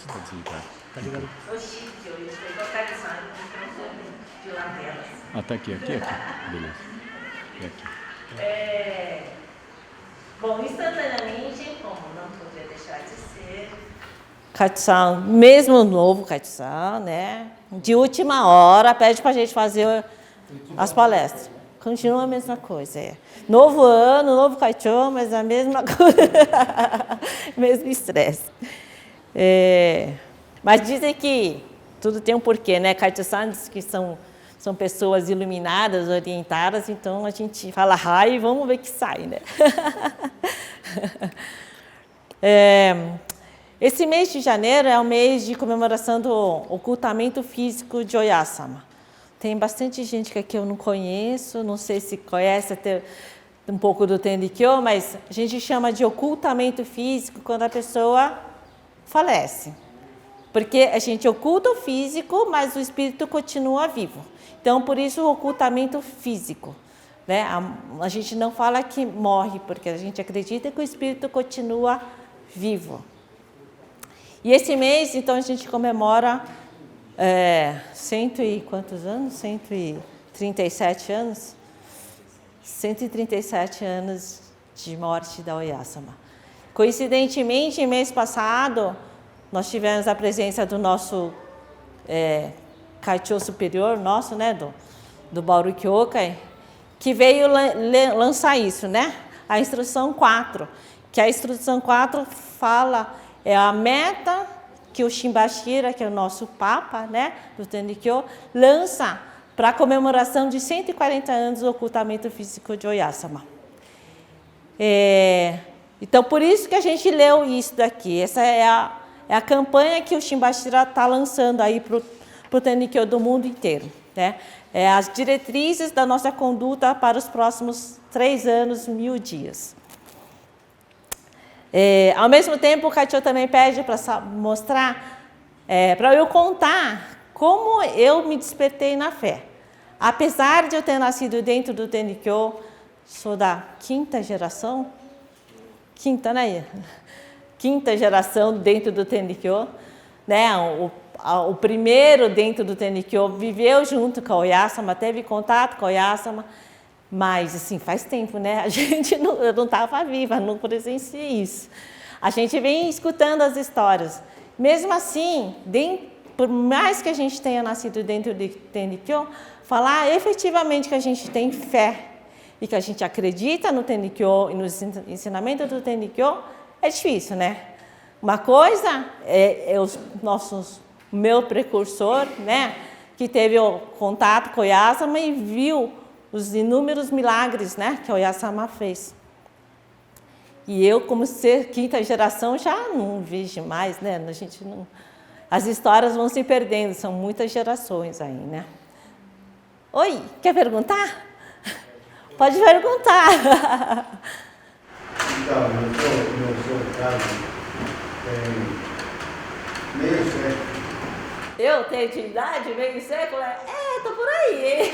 Tá desligado. Tá ligado? Ah, tá aqui. Beleza. E aqui. Bom, instantaneamente, como não podia deixar de ser, Katsan, mesmo novo Katsan, né? De última hora, pede para a gente fazer as palestras. Continua a mesma coisa. Novo ano, novo Kaichô, mas a mesma coisa. Mesmo estresse. Mas dizem que tudo tem um porquê, né? Kaichô-san diz que são pessoas iluminadas, orientadas, então a gente fala raio e vamos ver o que sai, né? Esse mês de janeiro é o mês de comemoração do ocultamento físico de Oyasama. Tem bastante gente que aqui eu não conheço, não sei se conhece até um pouco do Tendikyo, mas a gente chama de ocultamento físico quando a pessoa falece. Porque a gente oculta o físico, mas o espírito continua vivo. Então, por isso o ocultamento físico. Né? A gente não fala que morre, porque a gente acredita que o espírito continua vivo. E esse mês, então, a gente comemora cento e quantos anos? 137 anos? 137 anos de morte da Oyasama. Coincidentemente, mês passado, nós tivemos a presença do nosso Kaichô superior, nosso, né, do Bauru Kyokai, que veio lançar isso, né? A instrução 4, que a instrução 4 fala, é a meta que o Shimbashira, que é o nosso Papa, né, do Tendikyo, lança para a comemoração de 140 anos do ocultamento físico de Oyasama. Então, por isso que a gente leu isso daqui. Essa é a campanha que o Shimbashira está lançando aí para o Tendikyo do mundo inteiro, né? As diretrizes da nossa conduta para os próximos 3 anos, 1000 dias. Ao mesmo tempo, o Kaichô também pede para mostrar, para eu contar como eu me despertei na fé. Apesar de eu ter nascido dentro do Tendikyo, sou da quinta geração, né? Quinta geração dentro do Tendikyo, né? O primeiro dentro do Tendikyo viveu junto com a Oyasama, teve contato com a Oyasama, mas assim, faz tempo, né? A gente eu não estava viva, não presenciei isso. A gente vem escutando as histórias. Mesmo assim, por mais que a gente tenha nascido dentro do Tendikyo, falar efetivamente que a gente tem fé e que a gente acredita no Tendikyo e nos ensinamentos do Tendikyo, é difícil, né? Uma coisa é o meu precursor, né, que teve o contato com o Oyasama e viu os inúmeros milagres, né, que o Oyasama fez. E eu, como ser quinta geração, já não vejo mais, né? A gente não... As histórias vão se perdendo, são muitas gerações aí, né? Oi, quer perguntar? Pode perguntar. Então, no seu caso, meio século. Eu tenho de idade, meio século? Tô por aí, hein?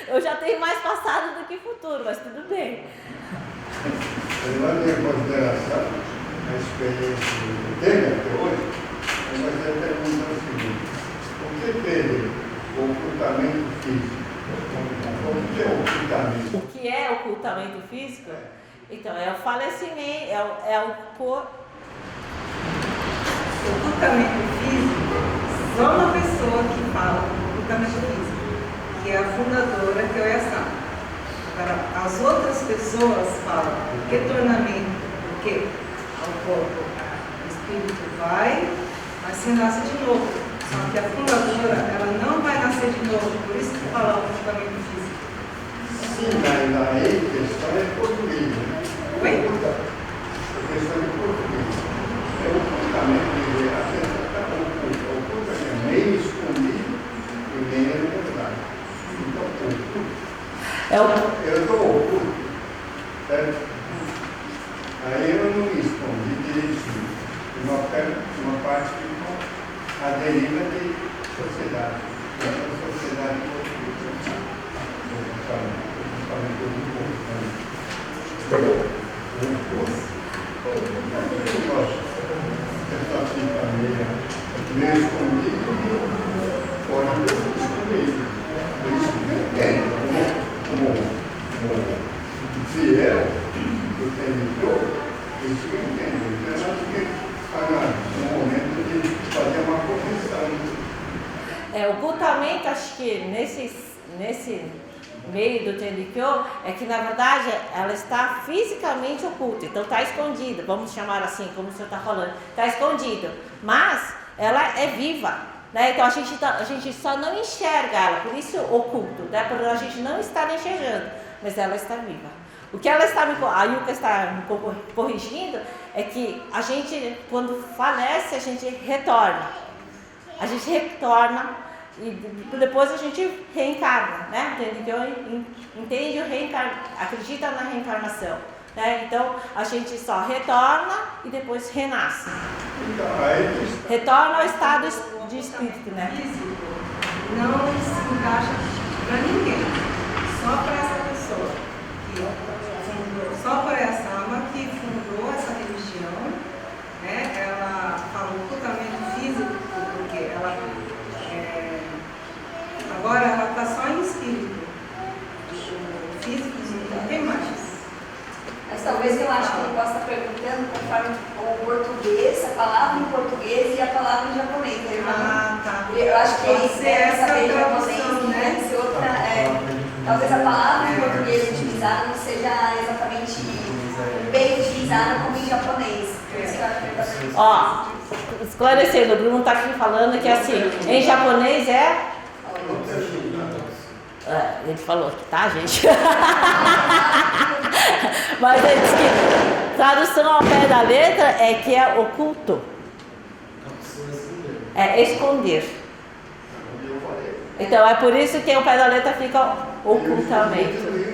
Eu já tenho mais passado do que futuro, mas tudo bem. Levando em consideração a experiência que teve até hoje, eu gostaria de perguntar o seguinte: o que teve o ocultamento físico? O que é o ocultamento? O que é ocultamento físico? Então, é o falecimento, O ocultamento físico, só uma pessoa que fala ocultamento físico, que é a fundadora, que é o Oyasama. Agora, as outras pessoas falam retornamento, porque ao corpo o espírito vai, mas se nasce de novo. Só que a fundadora, ela não vai nascer de novo, por isso que fala ocultamento físico. Sim, mas a questão é português, né? Oi? A questão é português. É o ocultamento, a pessoa está oculta. O ocultamento é meio escondido e meio revelado. Então, oculto. Eu estou oculto, certo? Aí eu não me escondi direitinho. Uma parte ficou a deriva de sociedade. Essa sociedade oculta. pessoa fica meio escondido e fora do escondido. Por isso que eu entendo, como fiel do Tenedor, isso eu entendo. Então, eu acho que está no momento de fazer uma correção. O ocultamento, acho que nesse meio do Tenrikyo, é que na verdade ela está fisicamente oculta, então está escondida, vamos chamar assim, como o senhor está falando, está escondido, mas ela é viva, né? Então a gente só não enxerga ela, por isso oculto, né? Por a gente não estar enxergando, mas ela está viva. O que a Yuka está me corrigindo é que a gente, quando falece, a gente retorna. A gente retorna e depois a gente reencarna, né? Entende acredita na reencarnação, né? Então a gente só retorna e depois renasce. Retorna ao estado de espírito, né? Físico não se encaixa para ninguém, só para essa pessoa que fundou, só para essa alma que fundou essa religião, né? Ela fala ocultamento físico porque ela agora ela está só em espírito. O físico não tem mais. Mas talvez eu acho que ele possa estar perguntando conforme o português, a palavra em português e a palavra em japonês. Tá. Eu acho que ele quer saber japonês, tradução, né? Se outra, talvez a palavra em português utilizada não seja exatamente bem utilizada como em japonês. Por isso que eu acho que ele está perguntando. Ó, esclarecendo, o Bruno está aqui falando que assim, em japonês ele falou aqui, tá, gente? Mas ele disse que tradução ao pé da letra é que é oculto. É esconder. Então é por isso que o pé da letra fica ocultamento.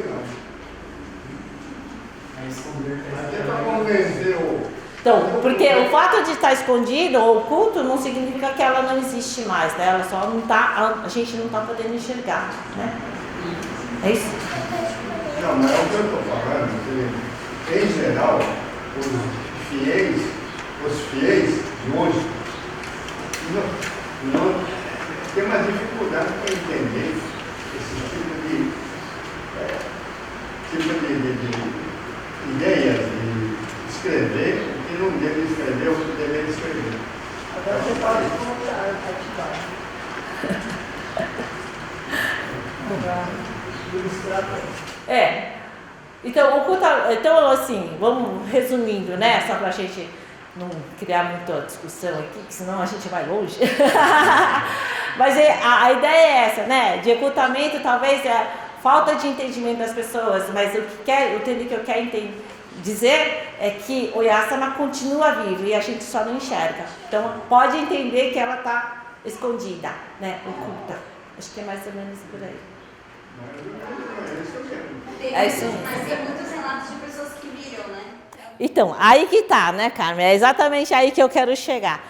Até para convencer o... Então, porque o fato de estar escondido ou oculto não significa que ela não existe mais, né? Ela só não está, a gente não está podendo enxergar, né? É isso? Não, mas é o que eu estou falando, que, em geral, os fiéis de hoje não tem uma dificuldade para entender esse tipo de ideias, de escrever o que não deve escrever, o que deve escrever. Agora você pode colocar a Então, assim, vamos resumindo, né? Só para a gente não criar muita discussão aqui, que senão a gente vai longe. Mas a ideia é essa, né? De ocultamento, talvez é falta de entendimento das pessoas, mas o que eu quero dizer é que o Yasama continua vivo e a gente só não enxerga. Então, pode entender que ela está escondida, né? Oculta. Acho que é mais ou menos por aí. É isso mesmo. Mas tem muitos relatos de pessoas que viram, né? Então, aí que tá, né, Carmen? É exatamente aí que eu quero chegar.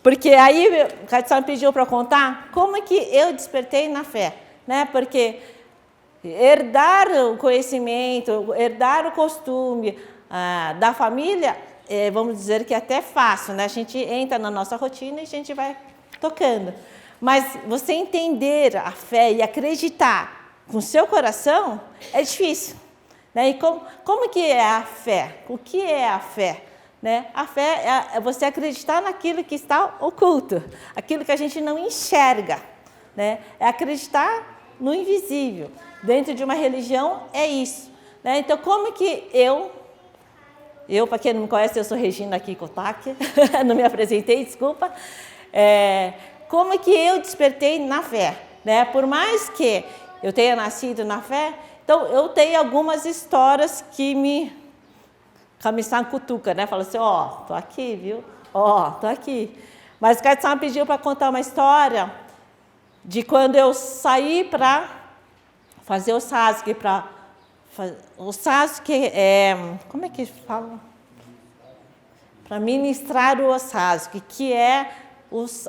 Porque aí o Katsumi pediu para contar como é que eu despertei na fé, né? Porque herdar o conhecimento, herdar o costume da família, vamos dizer que é até fácil, né? A gente entra na nossa rotina e a gente vai tocando. Mas você entender a fé e acreditar com o seu coração é difícil, né? E como que é a fé? O que é a fé? Né? A fé é você acreditar naquilo que está oculto, aquilo que a gente não enxerga, né? É acreditar no invisível. Dentro de uma religião é isso, né? Então, como que eu, para quem não me conhece, eu sou Regina Kikotake, não me apresentei, desculpa. Como que eu despertei na fé, né? Por mais que eu tenha nascido na fé, então eu tenho algumas histórias que me Kami-san cutuca, né? Fala assim, tô aqui, viu? Tô aqui. Mas o Katsumi pediu para contar uma história de quando eu saí para fazer o Sasuke, o Sasuke como é que fala? Para ministrar o Sasuke, que é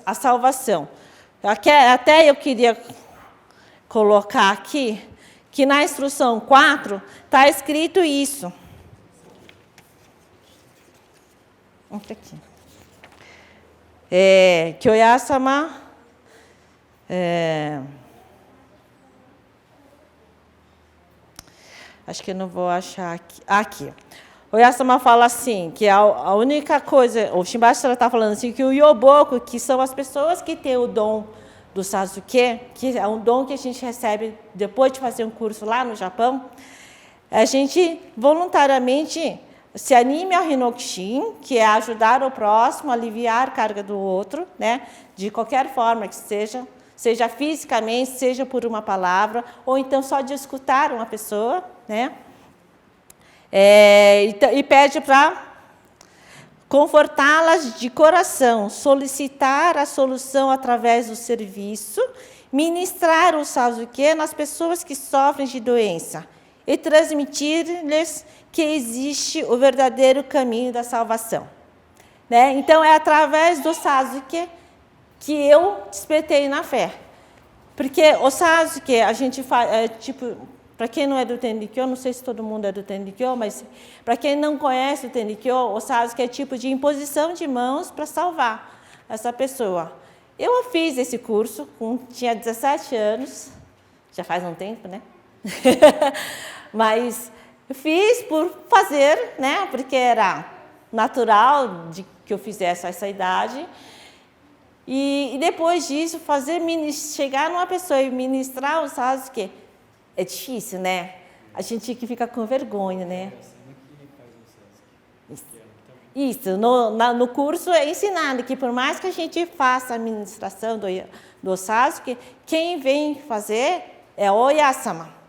a salvação. Até eu queria colocar aqui que na instrução 4 está escrito isso. Entra aqui. Kyoya-sama, acho que eu não vou achar aqui. Aqui. O Oyasama fala assim, que a única coisa, o Shimbashara está falando assim, que o Yoboku, que são as pessoas que têm o dom do Sasuke, que é um dom que a gente recebe depois de fazer um curso lá no Japão, a gente voluntariamente se anime ao Hinokushin, que é ajudar o próximo, aliviar a carga do outro, né? De qualquer forma que seja fisicamente, seja por uma palavra, ou então só de escutar uma pessoa, né? E pede para confortá-las de coração, solicitar a solução através do serviço, ministrar o Sasuke nas pessoas que sofrem de doença e transmitir-lhes que existe o verdadeiro caminho da salvação. Né? Então, é através do Sasuke que eu despertei na fé. Porque o Sasuke, a gente faz, para quem não é do Tendikyo, não sei se todo mundo é do Tendikyo, mas para quem não conhece o Tendikyo, o Sasuke é tipo de imposição de mãos para salvar essa pessoa. Eu fiz esse curso, tinha 17 anos, já faz um tempo, né? Mas eu fiz por fazer, né? Porque era natural de que eu fizesse essa idade. E depois disso, chegar numa pessoa e ministrar o Sasuke, é difícil, né? A gente que fica com vergonha, né? Isso. No curso é ensinado que por mais que a gente faça a administração do Sasuke, quem vem fazer é o Oyasama.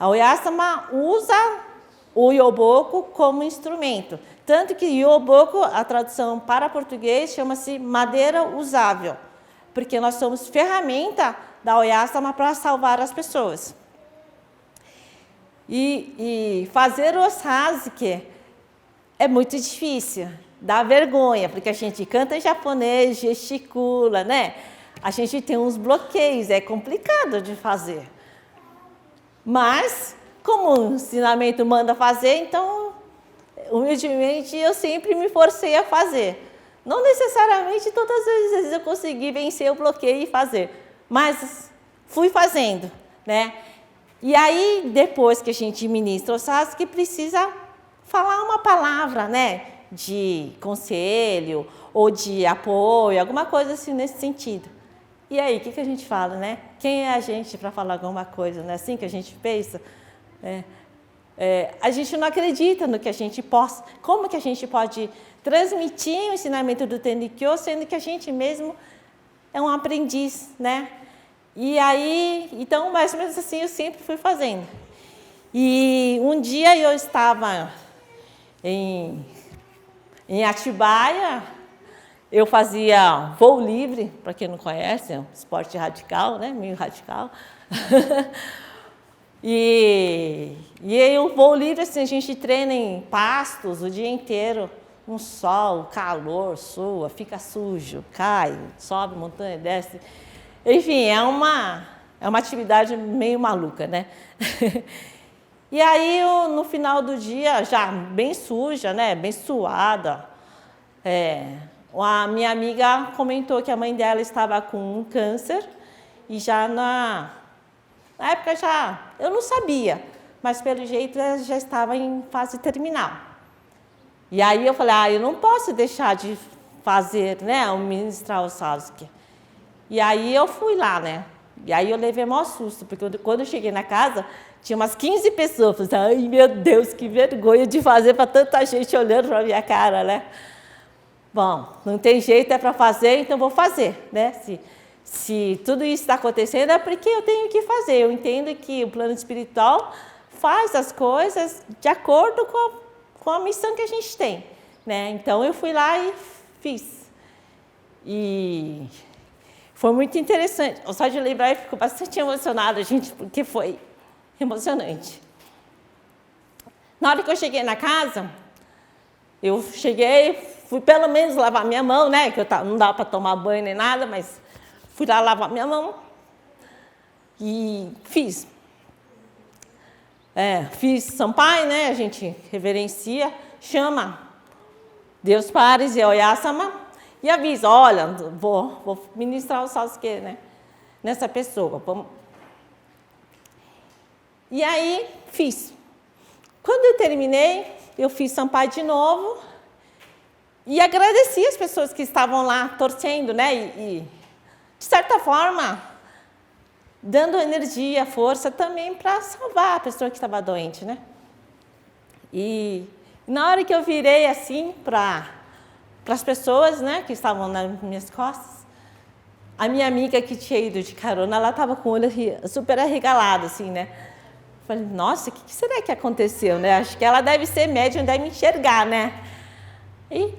A Oyasama usa o Yoboku como instrumento. Tanto que Yoboku, a tradução para português, chama-se madeira usável. Porque nós somos ferramenta da Oyasama para salvar as pessoas. E fazer o Sasuke é muito difícil, dá vergonha, porque a gente canta em japonês, gesticula, né? A gente tem uns bloqueios, é complicado de fazer. Mas, como o ensinamento manda fazer, então, humildemente, eu sempre me forcei a fazer. Não necessariamente todas as vezes eu consegui vencer o bloqueio e fazer, mas fui fazendo, né? E aí, depois que a gente ministra o Sasuke, precisa falar uma palavra, né, de conselho ou de apoio, alguma coisa assim nesse sentido. E aí, o que a gente fala, né? Quem é a gente para falar alguma coisa? Não é assim que a gente pensa? A gente não acredita no que a gente possa. Como que a gente pode transmitir o ensinamento do Tendikyo, sendo que a gente mesmo é um aprendiz, né? E aí, então, mais ou menos assim, eu sempre fui fazendo. E um dia eu estava em Atibaia, eu fazia voo livre, para quem não conhece, é um esporte radical, né? Meio radical. E aí o voo livre, assim, a gente treina em pastos o dia inteiro, um sol, calor, sua, fica sujo, cai, sobe montanha, desce. Enfim, é uma atividade meio maluca, né? E aí, no final do dia, já bem suja, né? Bem suada, a minha amiga comentou que a mãe dela estava com um câncer e já na época eu não sabia, mas pelo jeito ela já estava em fase terminal. E aí eu falei, eu não posso deixar de fazer, né? Ministrar o Sasuke. E aí eu fui lá, né? E aí eu levei maior susto, porque quando eu cheguei na casa, tinha umas 15 pessoas. Eu falei, ai, meu Deus, que vergonha de fazer para tanta gente olhando para a minha cara, né? Bom, não tem jeito, é para fazer, então vou fazer, né? Se tudo isso está acontecendo, é porque eu tenho que fazer. Eu entendo que o plano espiritual faz as coisas de acordo com a missão que a gente tem, né? Então eu fui lá e fiz. E foi muito interessante. Só de lembrar, eu fico bastante emocionada, gente, porque foi emocionante. Na hora que eu cheguei na casa, eu fui pelo menos lavar minha mão, né? Que não dava para tomar banho nem nada, mas fui lá lavar minha mão e fiz. Fiz Sampai, né? A gente reverencia, chama Deus Pares e Oyasama e avisa, olha, vou ministrar o Sasuke, né, nessa pessoa. E aí, fiz. Quando eu terminei, eu fiz Sampai de novo e agradeci as pessoas que estavam lá torcendo, né, e de certa forma, dando energia, força também para salvar a pessoa que estava doente, né. E na hora que eu virei assim para as pessoas, né, que estavam nas minhas costas, a minha amiga que tinha ido de carona, ela estava com o olho super arregalado, assim, né. Falei, nossa, o que será que aconteceu, né? Acho que ela deve ser médium, deve me enxergar, né? E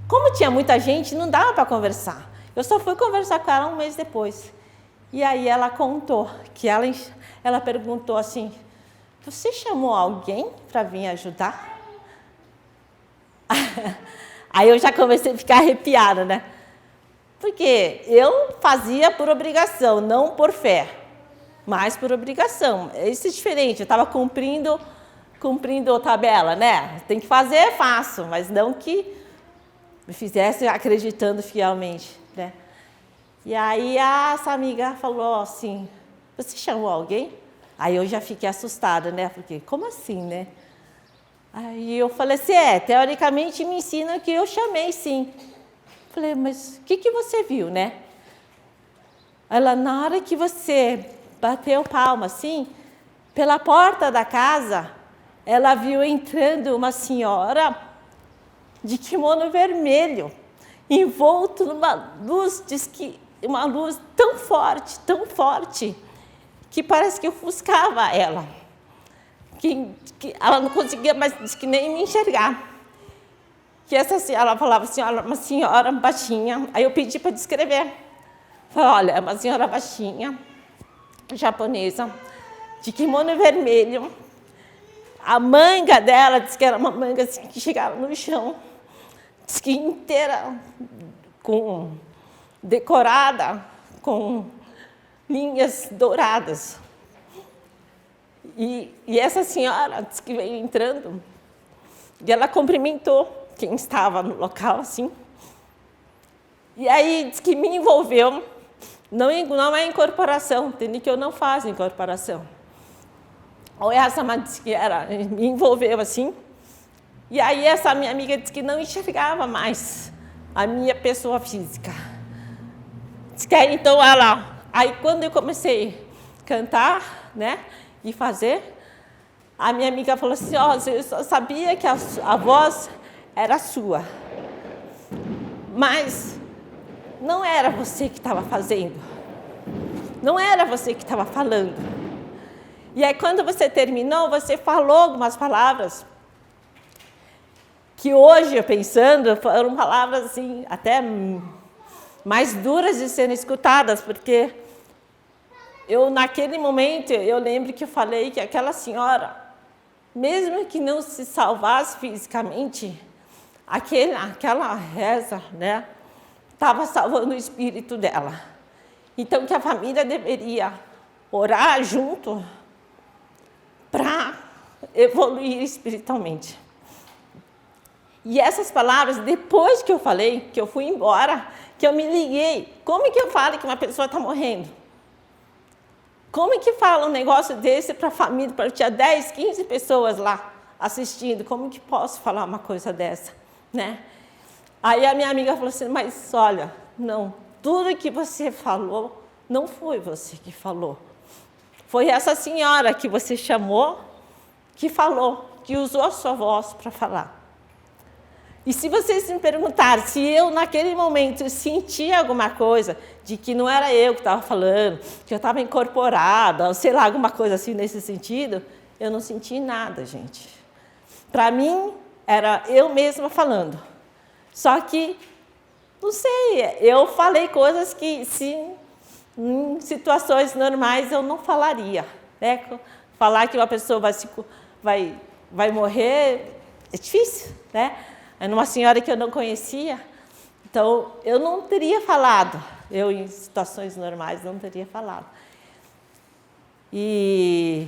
como tinha muita gente, não dava para conversar. Eu só fui conversar com ela um mês depois. E aí ela contou que ela perguntou assim, você chamou alguém para vir ajudar? Aí eu já comecei a ficar arrepiada, né? Porque eu fazia por obrigação, não por fé, mas por obrigação. Isso é diferente, eu estava cumprindo a tabela, né? Tem que fazer, faço, mas não que me fizesse acreditando fielmente, né? E aí essa amiga falou assim, você chamou alguém? Aí eu já fiquei assustada, né? Porque, como assim, né? Aí eu falei assim, teoricamente me ensina que eu chamei, sim. Falei, mas o que você viu, né? Ela, na hora que você bateu palma, assim, pela porta da casa, ela viu entrando uma senhora de kimono vermelho, envolto numa luz, diz que uma luz tão forte, que parece que ofuscava ela. Que ela não conseguia mais, diz que nem me enxergar. Que ela falava assim, uma senhora baixinha. Aí eu pedi para descrever. Falei, olha, é uma senhora baixinha, japonesa, de kimono vermelho. A manga dela, diz que era uma manga assim, que chegava no chão, diz que inteira, decorada com linhas douradas. E essa senhora diz que veio entrando e ela cumprimentou quem estava no local, assim. E aí diz que me envolveu. Não é incorporação, entende que eu não faço incorporação. Ou essa disse que me envolveu assim. E aí essa minha amiga disse que não enxergava mais a minha pessoa física. Diz que aí, então aí quando eu comecei a cantar, né, e fazer, a minha amiga falou assim, eu só sabia que a voz era sua, mas não era você que estava fazendo, não era você que estava falando. E aí quando você terminou, você falou algumas palavras que hoje, eu pensando, foram palavras assim, até mais duras de serem escutadas, porque naquele momento, eu lembro que eu falei que aquela senhora, mesmo que não se salvasse fisicamente, aquela reza, né, estava salvando o espírito dela. Então, que a família deveria orar junto para evoluir espiritualmente. E essas palavras, depois que eu falei, que eu fui embora, que eu me liguei, como é que eu falo que uma pessoa está morrendo? Como é que fala um negócio desse para a família, para tinha 10, 15 pessoas lá assistindo? Como que posso falar uma coisa dessa, né? Aí a minha amiga falou assim, mas olha, não, tudo que você falou, não foi você que falou. Foi essa senhora que você chamou, que falou, que usou a sua voz para falar. E se vocês me perguntarem se eu, naquele momento, sentia alguma coisa de que não era eu que estava falando, que eu estava incorporada, ou sei lá, alguma coisa assim nesse sentido, eu não senti nada, gente. Para mim, era eu mesma falando. Só que, não sei, eu falei coisas que, em situações normais, eu não falaria. Né? Falar que uma pessoa vai morrer é difícil, né? É uma senhora que eu não conhecia, então eu não teria falado. Eu, em situações normais, não teria falado. E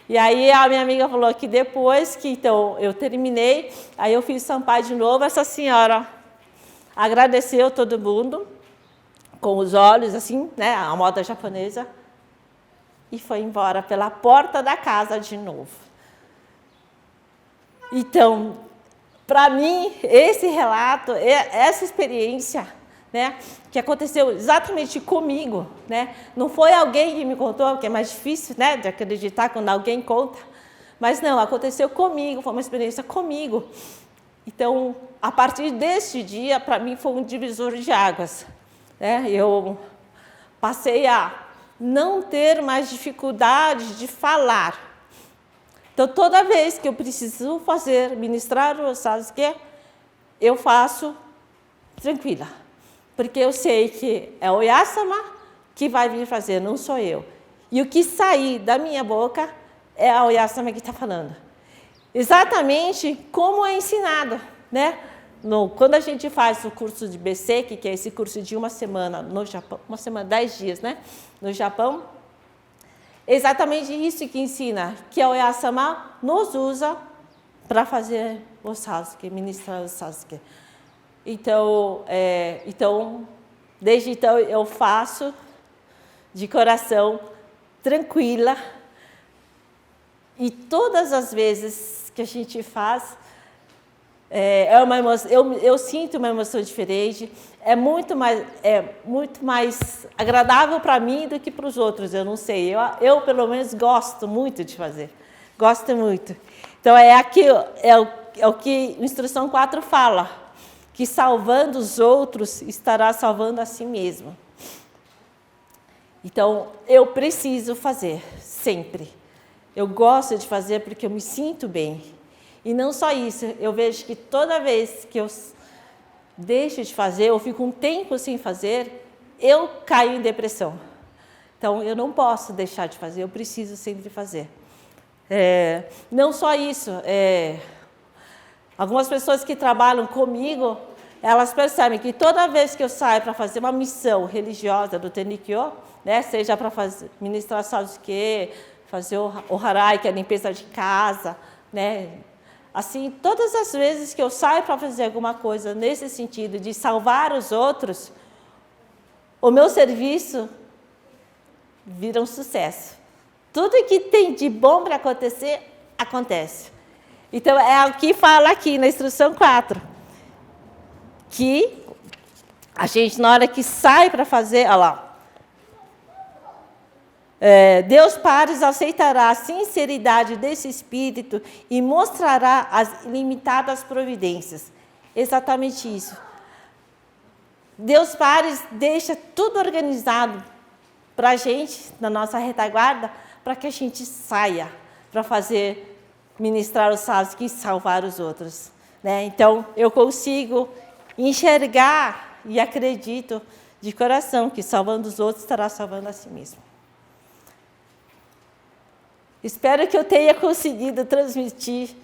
E aí a minha amiga falou que depois que então eu terminei, aí eu fiz Sampai de novo, essa senhora agradeceu todo mundo, com os olhos assim, né, a moda japonesa, e foi embora pela porta da casa de novo. Então, para mim, esse relato, essa experiência, né, que aconteceu exatamente comigo, né, não foi alguém que me contou, que é mais difícil, né, de acreditar quando alguém conta, mas não, aconteceu comigo, foi uma experiência comigo. Então, a partir deste dia, para mim, foi um divisor de águas, né, eu passei a não ter mais dificuldade de falar. Então, toda vez que eu preciso ministrar o Sasuke, eu faço tranquila. Porque eu sei que é o Oyasama que vai vir fazer, não sou eu. E o que sair da minha boca é a Oyasama que está falando. Exatamente como é ensinado, né? Quando a gente faz o curso de BC, que é esse curso de uma semana no Japão, 10 dias, né? No Japão, exatamente isso que ensina, que a Oyasama nos usa para fazer o Sasuke, ministrar o Sasuke. Então, desde então, eu faço de coração tranquila. E todas as vezes que a gente faz, é uma emoção, eu sinto uma emoção diferente, é muito mais agradável para mim do que para os outros, eu não sei. Eu, pelo menos, gosto muito de fazer, gosto muito. Então, é o que a Instrução 4 fala, que salvando os outros, estará salvando a si mesmo. Então, eu preciso fazer, sempre. Eu gosto de fazer porque eu me sinto bem. E não só isso, eu vejo que toda vez que eu deixo de fazer, eu fico um tempo sem fazer, eu caio em depressão. Então, eu não posso deixar de fazer, eu preciso sempre fazer. Não só isso, algumas pessoas que trabalham comigo, elas percebem que toda vez que eu saio para fazer uma missão religiosa do Tenkyo, né, seja para ministrar Sasuke, fazer o harai, que é a limpeza de casa, né, assim, todas as vezes que eu saio para fazer alguma coisa nesse sentido de salvar os outros, o meu serviço vira um sucesso. Tudo que tem de bom para acontecer, acontece. Então, é o que fala aqui na Instrução 4. Que a gente, na hora que sai para fazer, olha lá, Deus Pares aceitará a sinceridade desse espírito e mostrará as ilimitadas providências. Exatamente isso. Deus Pares deixa tudo organizado para a gente, na nossa retaguarda, para que a gente saia para fazer, ministrar o Sasuke e salvar os outros. Né? Então, eu consigo enxergar e acredito de coração que salvando os outros estará salvando a si mesmo. Espero que eu tenha conseguido transmitir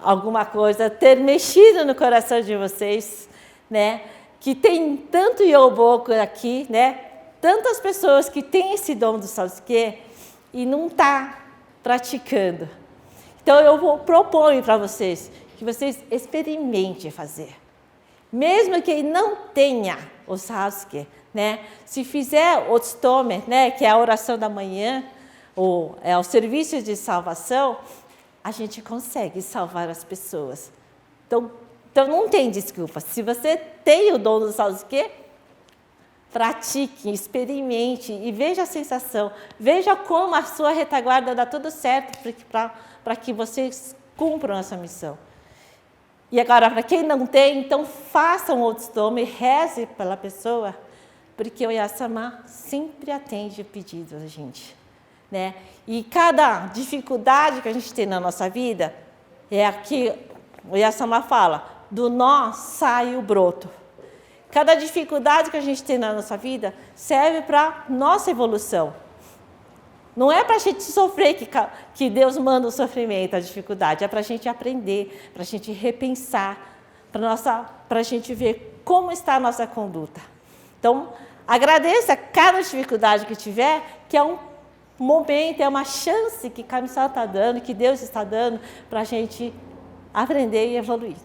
alguma coisa, ter mexido no coração de vocês, né? Que tem tanto Yoboku aqui, né? Tantas pessoas que têm esse dom do Sasuke e não está praticando. Então, eu proponho para vocês que vocês experimentem fazer. Mesmo que não tenha o Sasuke, né? Se fizer o Tsutome, né, que é a oração da manhã, ou é o serviço de salvação, a gente consegue salvar as pessoas. Então não tem desculpa. Se você tem o dom do Sasuke, pratique, experimente e veja a sensação. Veja como a sua retaguarda dá tudo certo para que vocês cumpram essa missão. E agora, para quem não tem, então façam o Tsutome, reze pela pessoa, porque o Oyasama sempre atende o pedido da gente. Né? E cada dificuldade que a gente tem na nossa vida, é aqui, o Oyasama fala, do nó sai o broto. Cada dificuldade que a gente tem na nossa vida serve para nossa evolução. Não é para a gente sofrer que Deus manda o sofrimento, a dificuldade. É para a gente aprender, para a gente repensar, para a gente ver como está a nossa conduta. Então, agradeça cada dificuldade que tiver, que é um momento, é uma chance que Kami-sama está dando, que Deus está dando para a gente aprender e evoluir.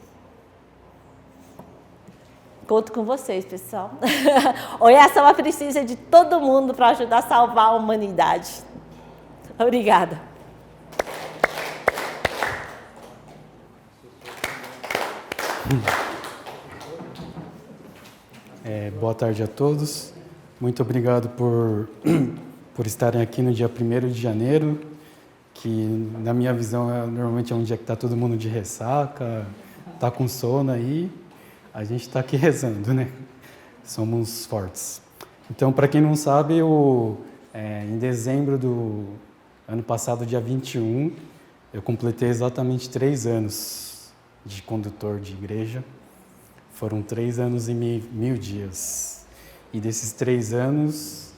Conto com vocês, pessoal. Oyasama precisa de todo mundo para ajudar a salvar a humanidade. Obrigada. Boa tarde a todos. Muito obrigado por estarem aqui no dia 1º de janeiro, que na minha visão normalmente é um dia que está todo mundo de ressaca, está com sono aí. A gente está aqui rezando, né? Somos fortes. Então, para quem não sabe, em dezembro do ano passado, dia 21, eu completei exatamente 3 anos de condutor de igreja. Foram 3 anos e 1000 dias. E desses 3 anos,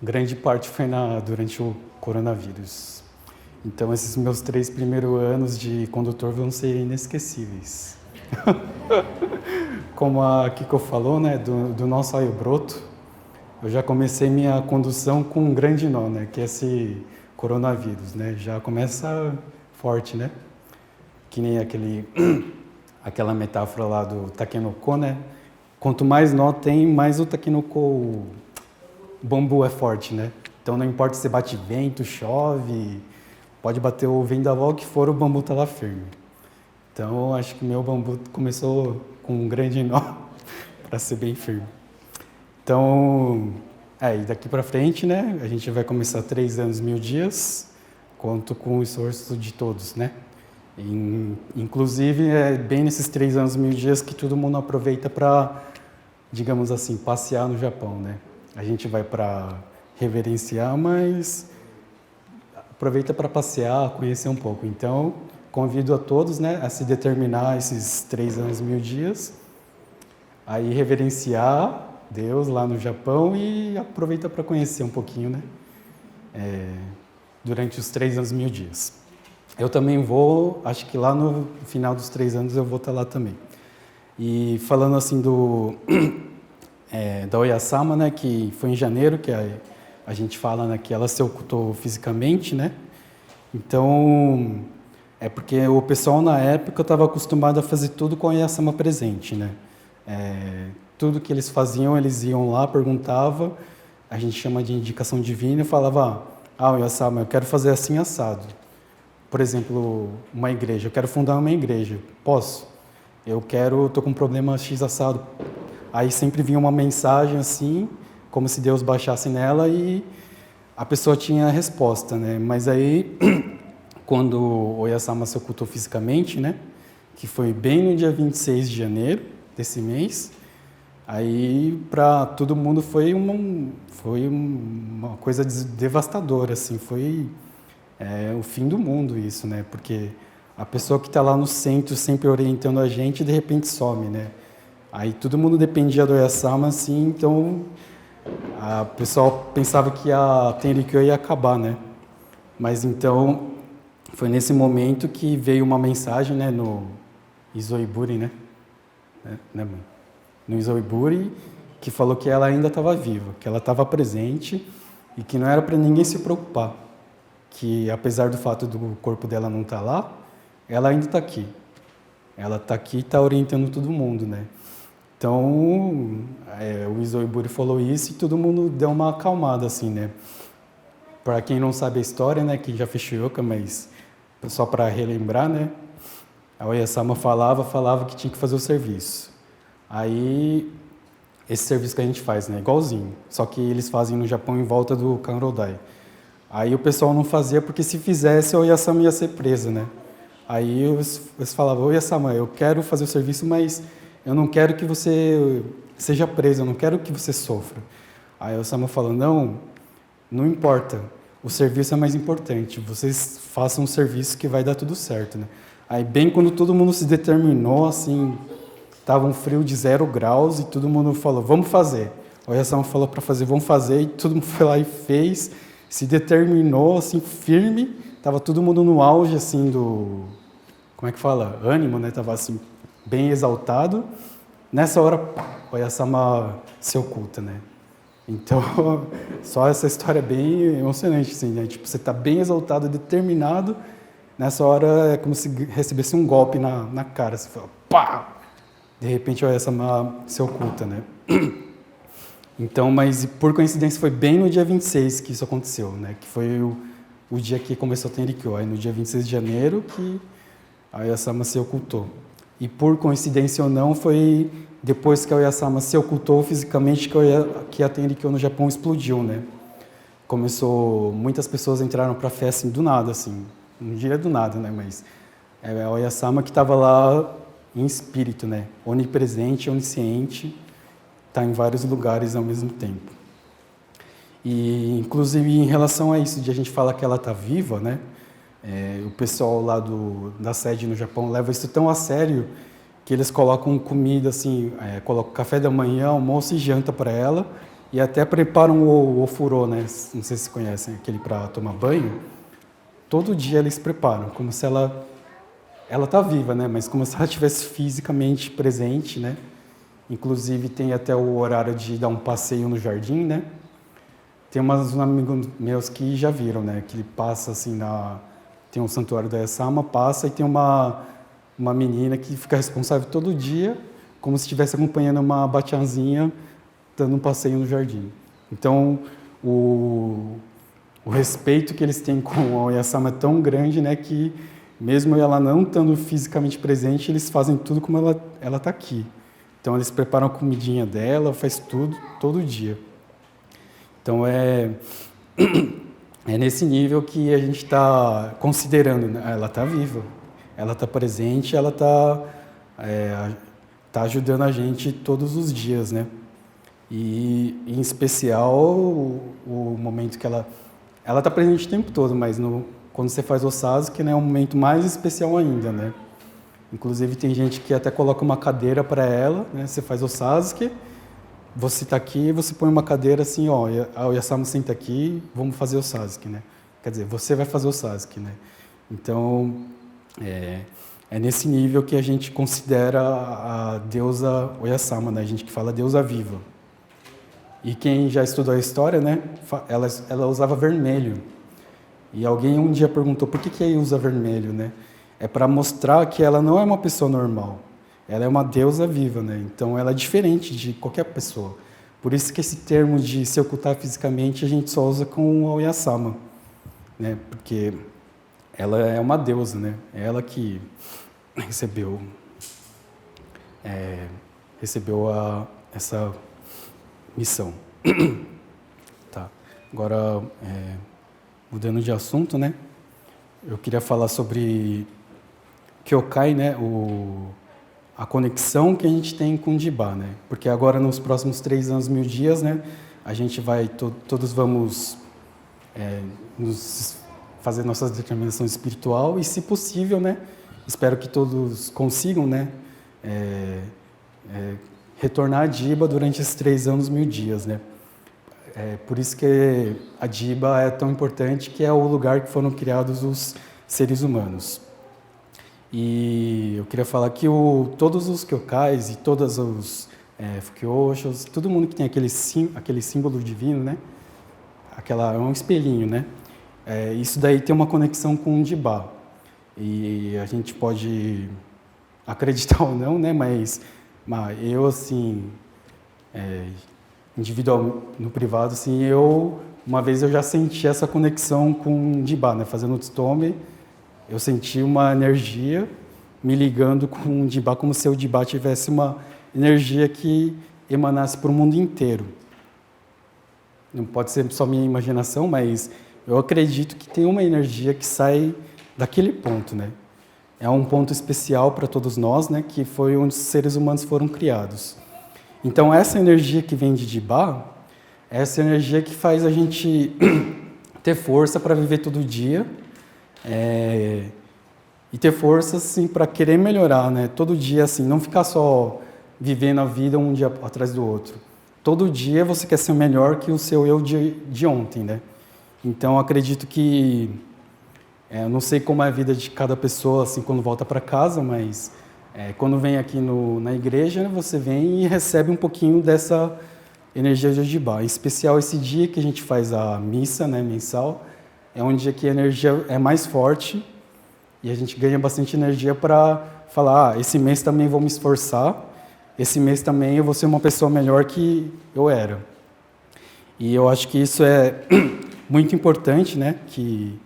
grande parte foi durante o coronavírus. Então, esses meus 3 primeiros anos de condutor vão ser inesquecíveis. Como a Kiko falou, né, do nosso Aio Broto, eu já comecei minha condução com um grande nó, né, que é esse coronavírus, né, já começa forte, né, que nem aquela metáfora lá do takenoko, né, quanto mais nó tem, mais o takenoko, o bambu é forte, né, então não importa se bate vento, chove, pode bater o vendaval que for, o bambu tá lá firme. Então, acho que meu bambu começou com um grande nó, para ser bem firme. Então, e daqui para frente, né, a gente vai começar 3 anos, 1000 dias, conto com o esforço de todos, né? Inclusive, é bem nesses 3 anos, 1000 dias que todo mundo aproveita para, digamos assim, passear no Japão, né? A gente vai para reverenciar, mas aproveita para passear, conhecer um pouco. Então, convido a todos, né, a se determinar esses 3 anos, 1000 dias, aí reverenciar Deus lá no Japão e aproveita para conhecer um pouquinho, né, durante os 3 anos, 1000 dias. Eu também vou, acho que lá no final dos 3 anos eu vou estar lá também. E falando assim da Oyasama, né, que foi em janeiro, que a gente fala, né, que ela se ocultou fisicamente, né, então é porque o pessoal na época estava acostumado a fazer tudo com a Oyasama presente, né? Tudo que eles faziam, eles iam lá, perguntavam, a gente chama de indicação divina e falava, Oyasama, eu quero fazer assim assado. Por exemplo, uma igreja, eu quero fundar uma igreja, posso? Estou com um problema X assado. Aí sempre vinha uma mensagem assim, como se Deus baixasse nela e a pessoa tinha a resposta, né? Mas aí quando o Oyasama se ocultou fisicamente, né, que foi bem no dia 26 de janeiro desse mês, aí para todo mundo foi uma coisa devastadora, assim, foi o fim do mundo isso, né, porque a pessoa que está lá no centro sempre orientando a gente, de repente some, né, aí todo mundo dependia do Oyasama, assim, então o pessoal pensava que a Tenrikyo ia acabar, né, mas então foi nesse momento que veio uma mensagem, né, no Izoiburi, né, no Izoiburi, que falou que ela ainda estava viva, que ela estava presente e que não era para ninguém se preocupar, que apesar do fato do corpo dela não estar lá, ela ainda está aqui. Ela está aqui e está orientando todo mundo, né. Então, o Izoiburi falou isso e todo mundo deu uma acalmada, assim, né. Para quem não sabe a história, né, que já fez Yoka, mas só para relembrar, né, a Oyasama falava que tinha que fazer o serviço. Aí, esse serviço que a gente faz, né, igualzinho, só que eles fazem no Japão em volta do Kanrodai. Aí o pessoal não fazia porque se fizesse a Oyasama ia ser presa, né. Aí eles falavam, Oyasama, eu quero fazer o serviço, mas eu não quero que você seja presa, eu não quero que você sofra. Aí a Oyasama falou, não importa. O serviço é mais importante, vocês façam um serviço que vai dar tudo certo, né? Aí, bem quando todo mundo se determinou, assim, estava um frio de 0 graus e todo mundo falou, vamos fazer. O Oyasama falou para fazer, vamos fazer, e todo mundo foi lá e fez, se determinou, assim, firme, estava todo mundo no auge, assim, como é que fala? Ânimo, né? Estava, assim, bem exaltado. Nessa hora, o Oyasama se oculta, né? Então, só essa história é bem emocionante, assim, né? Tipo, você está bem exaltado, determinado, nessa hora é como se recebesse um golpe na cara, você fala, pá! De repente, olha, essa se oculta, né? Então, mas por coincidência foi bem no dia 26 que isso aconteceu, né? Que foi o dia que começou a Tenrikyo, aí no dia 26 de janeiro que a Oyasama se ocultou. E por coincidência ou não, foi depois que a Oyasama se ocultou fisicamente que a Tenrikyo no Japão explodiu, né? Muitas pessoas entraram para a fé assim, do nada, assim. Não diria do nada, né? Mas é a Oyasama que estava lá em espírito, né? Onipresente, onisciente, está em vários lugares ao mesmo tempo. E, inclusive, em relação a isso de a gente falar que ela está viva, né? O pessoal lá da sede no Japão leva isso tão a sério que eles colocam comida, assim, colocam café da manhã, almoço e janta para ela e até preparam o ofurô, né? Não sei se vocês conhecem, aquele para tomar banho. Todo dia eles preparam, como se ela está viva, né? Mas como se ela estivesse fisicamente presente, né? Inclusive tem até o horário de dar um passeio no jardim, né? Tem uns amigos meus que já viram, né? Que ele passa assim tem um santuário da Oyasama, passa e tem uma menina que fica responsável todo dia, como se estivesse acompanhando uma batianzinha, dando um passeio no jardim. Então, o respeito que eles têm com a Oyasama é tão grande, né? Que mesmo ela não estando fisicamente presente, eles fazem tudo como ela está aqui. Então, eles preparam a comidinha dela, faz tudo, todo dia. Então, é nesse nível que a gente está considerando, né? Ela está viva, ela está presente, ela está ajudando a gente todos os dias, né? E, em especial, o momento que ela está presente o tempo todo, mas quando você faz o Sasuke, né, é um momento mais especial ainda, né? Inclusive, tem gente que até coloca uma cadeira para ela, né? Você faz o Sasuke, você está aqui, você põe uma cadeira assim, ó, a Oyasama senta aqui, vamos fazer o Sasuke, né? Quer dizer, você vai fazer o Sasuke, né? Então, é nesse nível que a gente considera a deusa Oyasama, né? A gente que fala deusa viva. E quem já estudou a história, né? Ela usava vermelho. E alguém um dia perguntou, por que usa vermelho, né? É para mostrar que ela não é uma pessoa normal. Ela é uma deusa viva, né? Então, ela é diferente de qualquer pessoa. Por isso que esse termo de se ocultar fisicamente a gente só usa com a Oyasama, né? Porque ela é uma deusa, né? É ela que recebeu essa missão. Tá. Agora, mudando de assunto, né? Eu queria falar sobre Kyokai, né? A conexão que a gente tem com o Jibá, né? Porque agora, nos próximos 3 anos, 1000 dias, né? A gente vai, todos vamos fazer nossa determinação espiritual e, se possível, né? Espero que todos consigam, né? Retornar a Jiba durante esses 3 anos, 1000 dias, né? Por isso que a Jiba é tão importante, que é o lugar que foram criados os seres humanos. E eu queria falar que todos os Kyokais e todos os Fukyoshos, todo mundo que tem aquele símbolo divino, né? É um espelhinho, né? Isso daí tem uma conexão com o Jibá. E a gente pode acreditar ou não, né? Mas eu, assim, individual, no privado, assim, uma vez eu já senti essa conexão com o Jibá, né? Fazendo o Tsutome, eu senti uma energia me ligando com o Jibá, como se o Jibá tivesse uma energia que emanasse para o mundo inteiro. Não pode ser só minha imaginação, mas eu acredito que tem uma energia que sai daquele ponto, né? É um ponto especial para todos nós, né? Que foi onde os seres humanos foram criados. Então, essa energia que vem de Jibá, essa energia que faz a gente ter força para viver todo dia, e ter força, assim, para querer melhorar, né? Todo dia, assim, não ficar só vivendo a vida um dia atrás do outro. Todo dia você quer ser melhor que o seu eu de ontem, né? Então, acredito que... eu não sei como é a vida de cada pessoa, assim, quando volta para casa, mas quando vem aqui na igreja, você vem e recebe um pouquinho energia de Ojibá. Em especial esse dia que a gente faz a missa, né, mensal, é um dia que a energia é mais forte e a gente ganha bastante energia para falar, esse mês também vou me esforçar, esse mês também eu vou ser uma pessoa melhor que eu era. E eu acho que isso é muito importante, né, que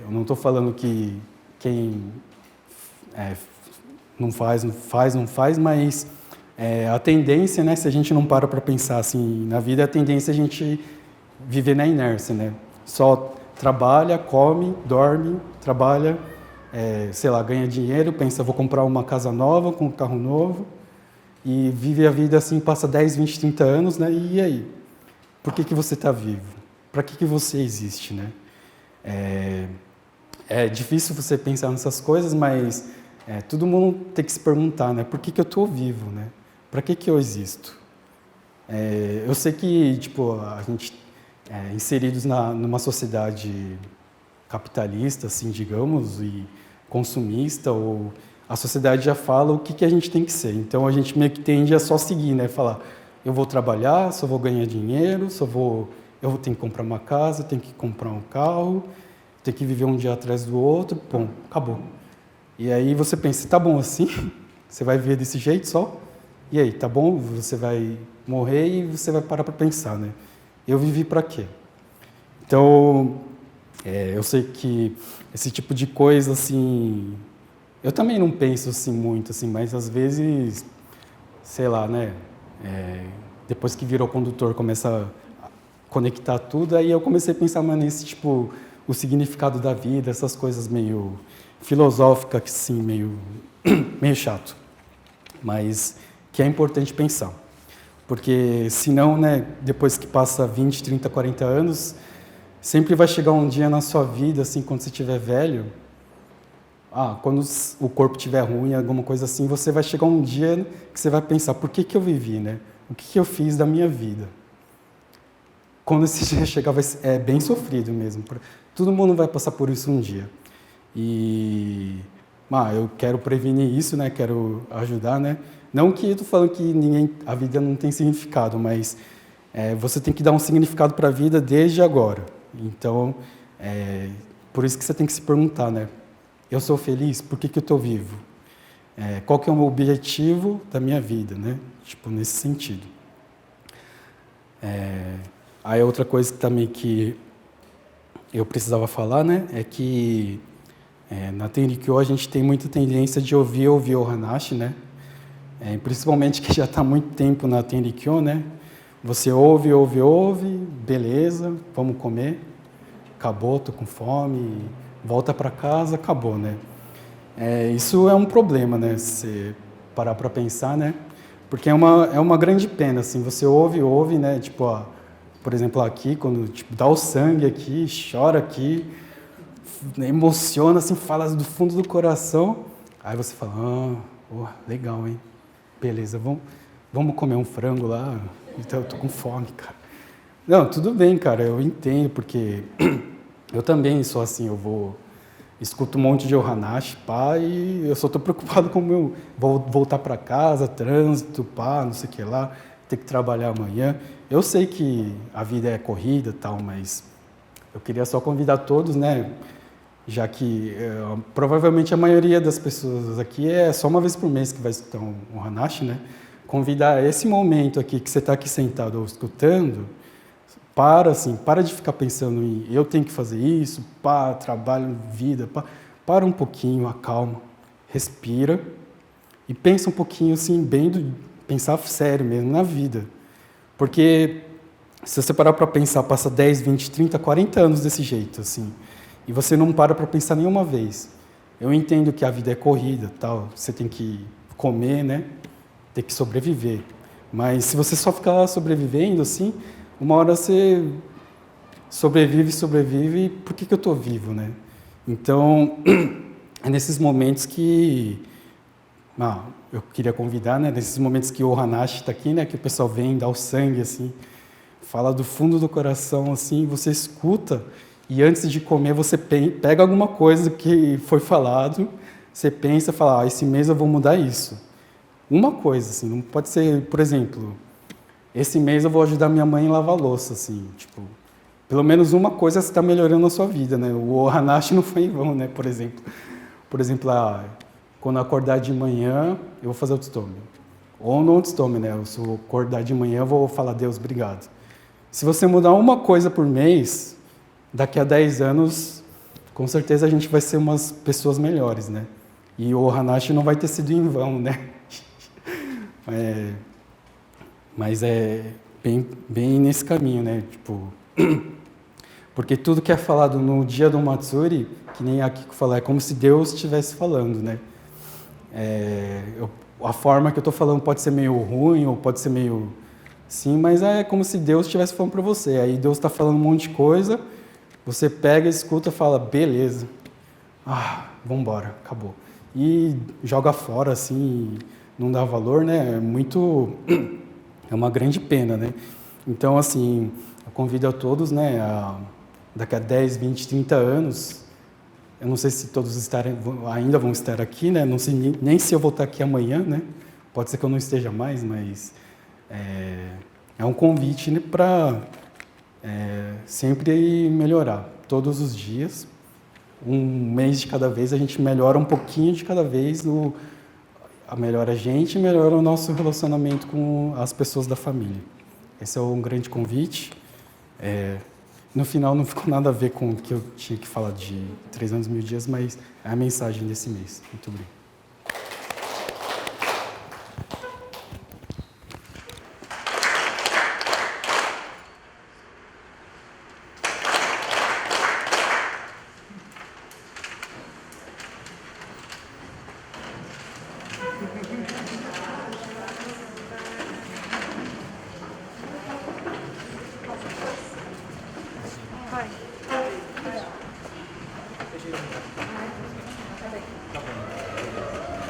eu não estou falando que quem não faz, mas a tendência, né, se a gente não para pensar assim na vida, a tendência é a gente viver na inércia, né? Só trabalha, come, dorme, trabalha, sei lá, ganha dinheiro, pensa, vou comprar uma casa nova, com um carro novo, e vive a vida assim, passa 10, 20, 30 anos, né? E aí? Por que você está vivo? Para que você existe, né? É difícil você pensar nessas coisas, mas todo mundo tem que se perguntar, né? Por que eu estou vivo, né? Para que eu existo? Eu sei que, tipo, a gente inseridos numa sociedade capitalista, assim, digamos, e consumista, ou a sociedade já fala o que a gente tem que ser. Então a gente meio que tende a só seguir, né? Falar, eu vou trabalhar, só vou ganhar dinheiro, eu vou ter que comprar uma casa, tenho que comprar um carro, tenho que viver um dia atrás do outro, bom, acabou. E aí você pensa, tá bom assim? Você vai viver desse jeito só? E aí, tá bom? Você vai morrer e você vai parar para pensar, né? Eu vivi para quê? Então, eu sei que esse tipo de coisa, assim, eu também não penso assim muito, assim, mas às vezes, sei lá, né? Depois que virou condutor, começa a conectar tudo, aí eu comecei a pensar mais nesse tipo, o significado da vida, essas coisas meio filosóficas, assim, meio chato, mas que é importante pensar. Porque senão, né, depois que passa 20, 30, 40 anos, sempre vai chegar um dia na sua vida, assim, quando você estiver velho, quando o corpo estiver ruim, alguma coisa assim, você vai chegar um dia que você vai pensar, por que eu vivi, né? O que eu fiz da minha vida? Quando esse dia chegar, é bem sofrido mesmo. Todo mundo vai passar por isso um dia. E eu quero prevenir isso, né? Quero ajudar, né? Não que eu estou falando que a vida não tem significado, mas você tem que dar um significado para a vida desde agora. Então, por isso que você tem que se perguntar, né? Eu sou feliz? Por que eu estou vivo? Qual que é o meu objetivo da minha vida, né? Tipo, nesse sentido. Aí outra coisa também que eu precisava falar, né? É que na Tenrikyo a gente tem muita tendência de ouvir o Hanashi, né? Principalmente que já está há muito tempo na Tenrikyo, né? Você ouve, beleza, vamos comer, acabou, estou com fome, volta para casa, acabou, né? Isso é um problema, né? Se você parar para pensar, né? Porque é uma grande pena, assim, você ouve, né? Tipo, por exemplo, aqui, quando tipo, dá o sangue aqui, chora aqui, emociona, assim, fala do fundo do coração, aí você fala, legal, hein? Beleza, vamos comer um frango lá, então eu tô com fome, cara. Não, tudo bem, cara, eu entendo, porque eu também sou assim, escuto um monte de Ohanashi, e eu só tô preocupado com o meu, vou voltar para casa, trânsito, não sei o que lá, ter que trabalhar amanhã. Eu sei que a vida é corrida e tal, mas eu queria só convidar todos, né, já que provavelmente a maioria das pessoas aqui é só uma vez por mês que vai escutar um Hanashi, né? Convidar esse momento aqui, que você está aqui sentado ou escutando, para de ficar pensando em eu tenho que fazer isso, trabalho, vida, para um pouquinho, acalma, respira e pensa um pouquinho assim, pensar sério mesmo na vida. Porque se você parar para pensar, passa 10, 20, 30, 40 anos desse jeito, assim, e você não para pensar nenhuma vez. Eu entendo que a vida é corrida, tal, você tem que comer, né? Tem que sobreviver. Mas se você só ficar sobrevivendo, assim, uma hora você sobrevive, por que eu estou vivo, né? Então, é nesses momentos que eu queria convidar, né? Nesses momentos que o Hanashi está aqui, né? Que o pessoal vem, dá o sangue, assim, fala do fundo do coração, assim, você escuta. E antes de comer, você pega alguma coisa que foi falado, você pensa, fala, esse mês eu vou mudar isso. Uma coisa, assim, não pode ser, por exemplo, esse mês eu vou ajudar minha mãe a lavar louça, assim, tipo, pelo menos uma coisa você está melhorando na sua vida, né? O Hanashi não foi em vão, né? Por exemplo, quando eu acordar de manhã, eu vou fazer o Tsutomi. Ou no Tsutomi, né? Se eu acordar de manhã, eu vou falar, Deus, obrigado. Se você mudar uma coisa por mês, daqui a 10 anos, com certeza a gente vai ser umas pessoas melhores, né? E o Hanashi não vai ter sido em vão, né? Mas é bem nesse caminho, né? Tipo, porque tudo que é falado no dia do Matsuri, que nem a Kiko falou, é como se Deus estivesse falando, né? A forma que eu estou falando pode ser meio ruim ou pode ser meio sim, mas é como se Deus estivesse falando para você. Aí Deus está falando um monte de coisa, você pega, escuta e fala, beleza, vamos embora, acabou. E joga fora, assim, não dá valor, né? É uma grande pena, né? Então, assim, eu convido a todos, né, daqui a 10, 20, 30 anos, eu não sei se todos ainda vão estar aqui, né? Não sei nem se eu vou estar aqui amanhã, né? Pode ser que eu não esteja mais, mas é um convite, né, para sempre melhorar, todos os dias. Um mês de cada vez, a gente melhora um pouquinho de cada vez, melhora a gente e melhora o nosso relacionamento com as pessoas da família. Esse é um grande convite. No final não ficou nada a ver com o que eu tinha que falar de 3 anos, 1000 dias, mas é a mensagem desse mês. Muito obrigado.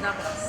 Na próxima.